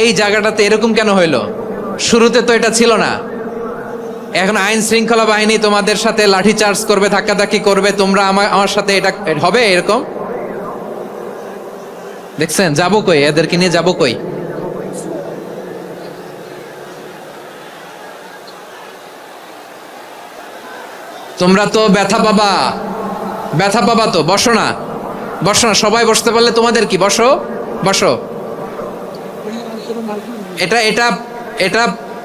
এই জায়গাটাতে এরকম কেন হইলো? শুরুতে তো এটা ছিল না। এখন আইন শৃঙ্খলা বাহিনী তোমাদের সাথে লাঠি চার্জ করবে, ধাক্কাধাক্কি করবে, তোমরা আমার সাথে এটা হবে এরকম? দেখছেন যাবো কই, এদেরকে নিয়ে যাবো কই? তোমরা তো ব্যথা পাবা, ব্যথা পাবা তো। বসো না, বসো না, সবাই বসতে পারলে তোমাদের কি, বসো বসো। এটা এটা এটা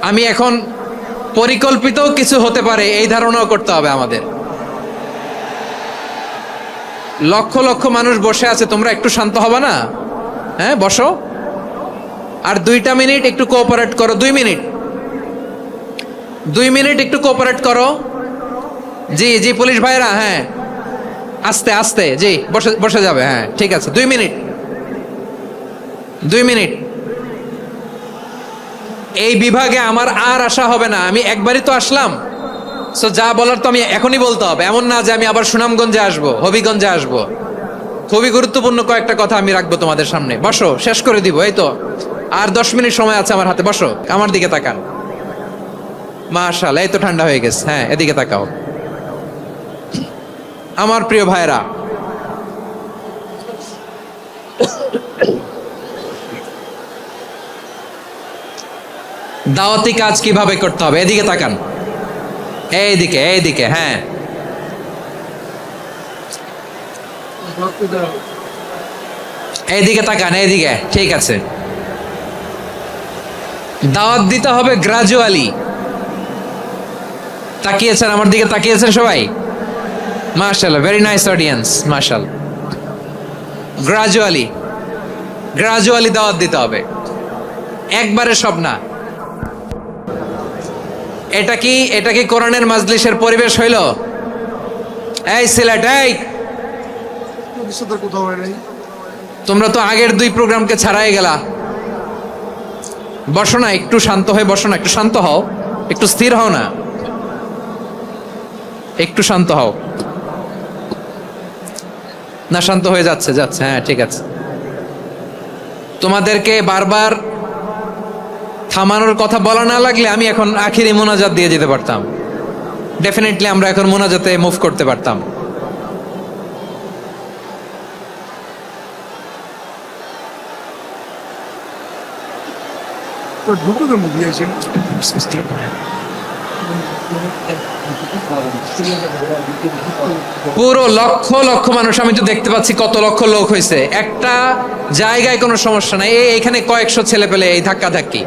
আমি এখন পরিকল্পিত কিছু হতে পারে এই ধারণাও করতে হবে আমাদের। লক্ষ লক্ষ মানুষ বসে আছে, তোমরা একটু শান্ত হবে না? হ্যাঁ বসো, আর 2টা মিনিট একটু কোঅপারেট করো। 2 মিনিট, 2 মিনিট একটু কোঅপারেট করো। জি জি পুলিশ ভাইরা, হ্যাঁ আস্তে আস্তে, জি বসে বসে যাবে, হ্যাঁ ঠিক আছে। 2 মিনিট, 2 মিনিট। এই বিভাগে আমার আর আসা হবে না, আমি একবারই তো আসলাম। সো যা বলার তো আমি এখনই বলতে হবে, এমন না যে আমি আবার সুনামগঞ্জে আসবো, হবিগঞ্জে আসবো। খুবই গুরুত্বপূর্ণ কয়েকটা কথা আমি রাখবো তোমাদের সামনে। বসো, শেষ করে দিব, এই তো আর 10 মিনিট সময় আছে আমার হাতে। বসো, আমার দিকে তাকান। মাশাআল্লাহ, এই তো ঠান্ডা হয়ে গেছে। হ্যাঁ এদিকে তাকাও। আমার প্রিয় ভাইরা, দাওয়াতি কাজ কিভাবে করতে হবে এদিকে তাকান। এইদিকে এইদিকে, হ্যাঁ এইদিকে তাকান, এইদিকে, ঠিক আছে। দাওয়াত দিতে হবে গ্রাজুয়ালি। তাকিয়েছেন আমার দিকে, তাকিয়েছেন সবাই? মাশাআল্লাহ, ভেরি নাইস অডিয়েন্স, মাশাআল্লাহ। গ্রাজুয়ালি, গ্রাজুয়ালি দাওয়াত দিতে হবে, একবারে সব না। এটা কি কোরআনের মাজলিসের পরিবেশ হইল? এই সিলেট, এই তোমরা তো আগের 2 প্রোগ্রামকে ছাড়াই গেলা। বসো না, একটু শান্ত হয়ে বসো না, একটু শান্ত হও, একটু স্থির হও না, একটু শান্ত হও না। শান্ত হয়ে যাচ্ছে, যাচ্ছে, হ্যাঁ ঠিক আছে। তোমাদেরকে বারবার থামানোর কথা বলা না লাগলে আমি এখন আখিরি মোনাজাত দিয়ে যেতে পারতাম। ডেফিনেটলি আমরা এখন মোনাজাতে মুভ করতে পারতাম। পুরো লক্ষ লক্ষ মানুষ, আমি তো দেখতে পাচ্ছি কত লক্ষ লোক হয়েছে একটা জায়গায়, কোনো সমস্যা নাই। এখানে কয়েকশো ছেলে পেলে এই ধাক্কা ধাক্কি।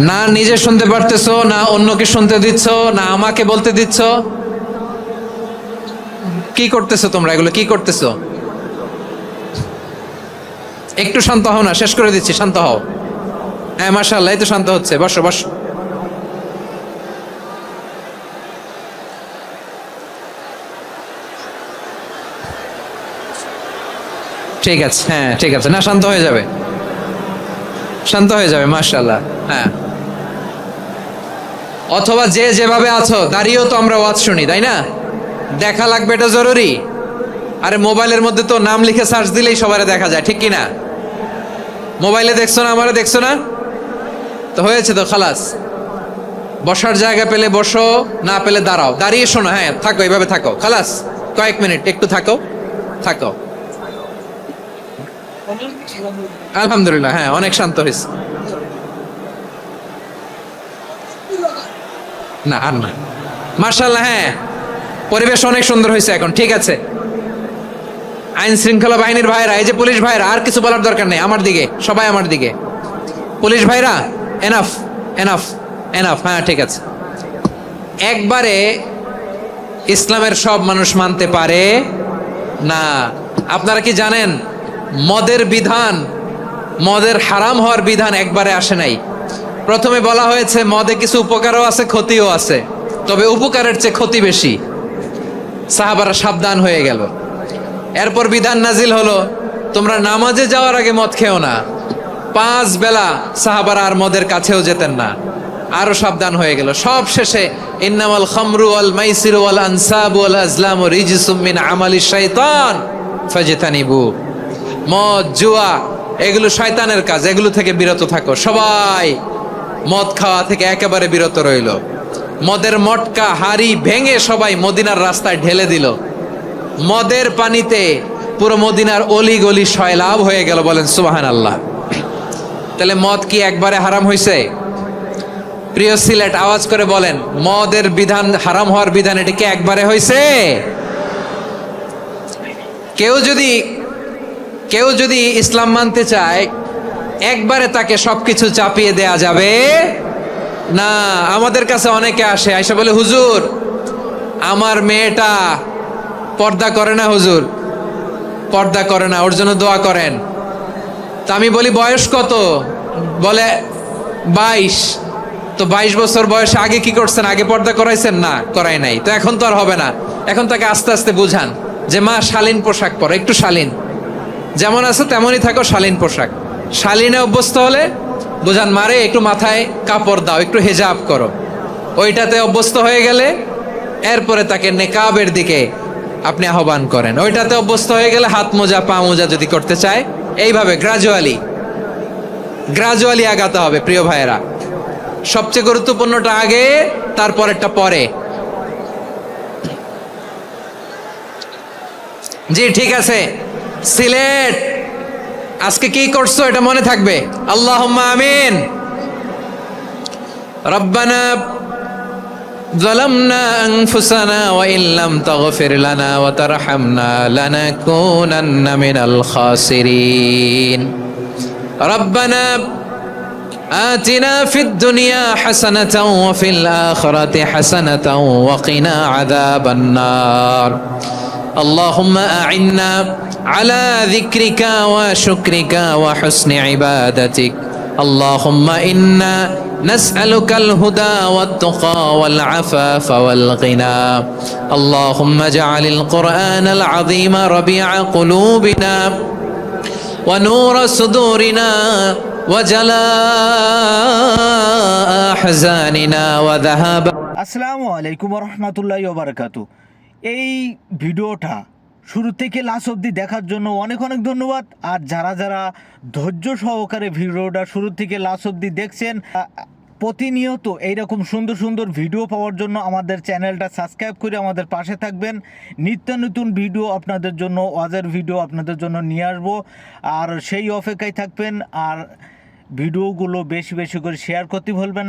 না নিজে শুনতে পারতেছো, না অন্যকে শুনতে দিচ্ছ, না আমাকে বলতে দিচ্ছ। কি করতেছো তোমরা, এগুলো কি করতেছো? একটু শান্ত হও না, শেষ করে দিচ্ছি, শান্ত হও। হ্যাঁ মাশাআল্লাহ, এই তো শান্ত হচ্ছে। বসো বসো। ঠিক আছে, হ্যাঁ ঠিক আছে, না শান্ত হয়ে যাবে, শান্ত হয়ে যাবে, মাশাআল্লাহ। হ্যাঁ, অথবা যে যেভাবে আছো দাঁড়িয়েও তো আমরা ওয়াজ শুনি, তাই না? দেখা লাগবে, এটা জরুরি। আরে মোবাইলের মধ্যে তো নাম লিখে সার্চ দিলেই সবারে দেখা যায়, ঠিক কিনা? মোবাইলে দেখছো না, আমারে দেখছো না, তো হয়েছে তো, খালাস। বসার জায়গা পেলে বসো, না পেলে দাঁড়াও, দাঁড়িয়ে শোনো। হ্যাঁ থাকো, এইভাবে থাকো, খালাস। কয়েক মিনিট একটু থাকো, থাকো। আলহামদুলিল্লাহ, হ্যাঁ অনেক শান্ত হয়েছে। না আর না, মাশাআল্লাহ, হ্যাঁ পরিবেশ অনেক সুন্দর হয়েছে এখন, ঠিক আছে। আইন শৃঙ্খলা বাহিনীর ভাইরা, এই যে পুলিশ ভাইরা, আর কিছু বলার দরকার নেই। আমার দিকে সবাই, আমার দিকে। পুলিশ ভাইরা, এনাফ এনাফ এনাফ, হ্যাঁ ঠিক আছে। একবারে ইসলামের সব মানুষ মানতে পারে না। আপনারা কি জানেন মদের বিধান, মদের হারাম হওয়ার বিধান একবারে আসে নাই। প্রথমে বলা হয়েছে মদে কিছু উপকারও আছে, ক্ষতিও আছে, তবে উপকারের চেয়ে ক্ষতি বেশি। সাহাবারা সাবধান হয়ে গেল। এরপর বিধান নাজিল হলো, তোমরা নামাজে যাওয়ার আগে মদ খেও না। 5 বেলা সাহাবারা আর মদের কাছেও যেতেন না, আরো সাবধান হয়ে গেল। সব শেষে ইন্নামাল খামরু ওয়াল মাইসিরু ওয়াল আনসাবু ওয়াল আজলামু রিজসুম মিন আমালিশ শাইতান ফাজতানিবু। মদ, জুয়া এগুলো শয়তানের কাজ, এগুলো থেকে বিরত থাকো। সবাই মদ খাওয়া থেকে একেবারে বিরত রইল। মদের মটকা হাড়ি ভেঙে সবাই মদিনার রাস্তায় ঢেলে দিল। মদের পানিতে পুরো মদিনার অলি গলি সয়লাভ হয়ে গেল। বলেন সুবহানাল্লাহ। তাহলে মদ কি একবারে হারাম হয়েছে? প্রিয় সিলেট, আওয়াজ করে বলেন, মদের বিধান, হারাম হওয়ার বিধান এটা কি একবারে হয়েছে? কেউ যদি ইসলাম মানতে চায় একবারে তাকে সবকিছু চাপিয়ে দেয়া যাবে না। আমাদের কাছে অনেকে আসে, আইসা বলে, হুজুর আমার মেয়েটা পর্দা করে না, হুজুর পর্দা করে না, ওর জন্য দোয়া করেন। তা আমি বলি বয়স কত? বলে 22। তো 22 বছর বয়সে আগে কি করছেন? আগে পর্দা করাইছেন? না, করাই নাই। তো এখন তো আর হবে না। এখন তাকে আস্তে আস্তে বুঝান যে মা শালীন পোশাক পরো, একটু শালীন, যেমন আছে তেমনই থাকো, শালীন পোশাক। শালীনে অভ্যস্ত হলে বুঝান, মারে একটু মাথায় কাপড় দাও, একটু হেজাব করো। ওইটাতে অভ্যস্ত হয়ে গেলে এরপরে তাকে নেকাবের দিকে আপনি আহ্বান করেন। ওইটাতে অভ্যস্ত হয়ে গেলে হাত মোজা, পা মোজা যদি করতে চায়, এইভাবে গ্রাজুয়ালি আগাতে হবে। প্রিয় ভাইয়েরা, সবচেয়ে গুরুত্বপূর্ণটা আগে, তারপরেরটা পরে। জি ঠিক আছে। সিলেট আজকে কি করছো এটা মনে থাকবে। আল্লাহুম্মা আমিন। রব্বানা ظلمنا أنفسنا وإن لم تغفر لنا وترحمنا لنكونن من الخاسرين ربنا آتنا في الدنيا حسنة وفي الآخرة حسنة وقنا عذاب النار اللهم أعنا على ذكرك وشكرك وحسن عبادتك اللهم إنا نسألك الهدى والتقى والعفاف والغنى اللهم اجعل القرآن العظيم ربيع قلوبنا ونور صدورنا وجلاء أحزاننا وذهاب। আসসালামু আলাইকুম ওয়া রাহমাতুল্লাহি ওয়া বারাকাতুহু। এই ভিডিওটা শুরু থেকে লাস্ট অবধি দেখার জন্য অনেক অনেক ধন্যবাদ। আর যারা যারা ধৈর্য সহকারে ভিডিওটা শুরু থেকে লাস্ট অবধি দেখছেন, প্রতিনিয়ত এইরকম সুন্দর সুন্দর ভিডিও পাওয়ার জন্য আমাদের চ্যানেলটা সাবস্ক্রাইব করে আমাদের পাশে থাকবেন। নিত্য নতুন ভিডিও আপনাদের জন্য, ওয়াজের ভিডিও আপনাদের জন্য নিয়ে আসবো, আর সেই অপেক্ষায় থাকবেন। আর ভিডিওগুলো বেশি বেশি করে শেয়ার করতে ভুলবেন না।